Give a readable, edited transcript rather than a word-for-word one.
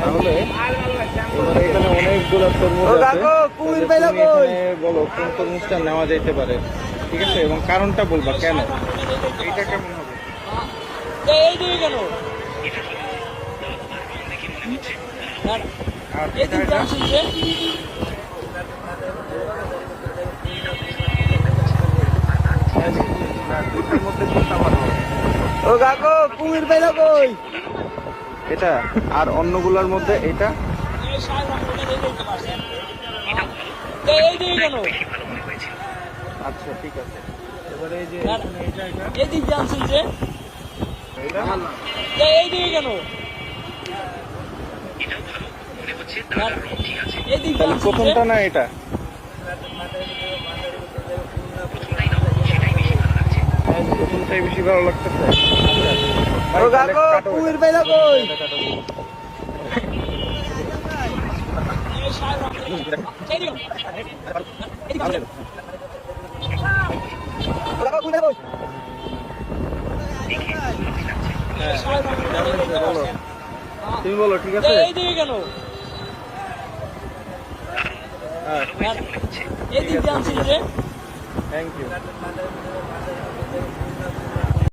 তাহলে এবারে এখানে অনেকগুলো তরমুজ আছে, বলো কোন তরমুজটা নেওয়া যেতে পারে, ঠিক আছে, এবং কারণটা বলবা কেন। এইটা কেমন হবে? আর এটা দুইটার মধ্যে কোনটা ভালো হবে? ও কাকু কুমির পাইলা কই? এটা আর অন্যগুলোর মধ্যে এটা আচ্ছা ঠিক আছে। এবারে এই যে এদিক জানছেন যে এটা এইদিকে কেন? এদিক তাহলে প্রথমটা না এটা? প্রথমটাই বেশি ভালো লাগতেছে। ও কাকু কুমির পাইলা কই? তুমি বলো ঠিক আছে। এইদিকে কেন? হ্যাঁ এদিক জানছেন যে থ্যাংক ইউ।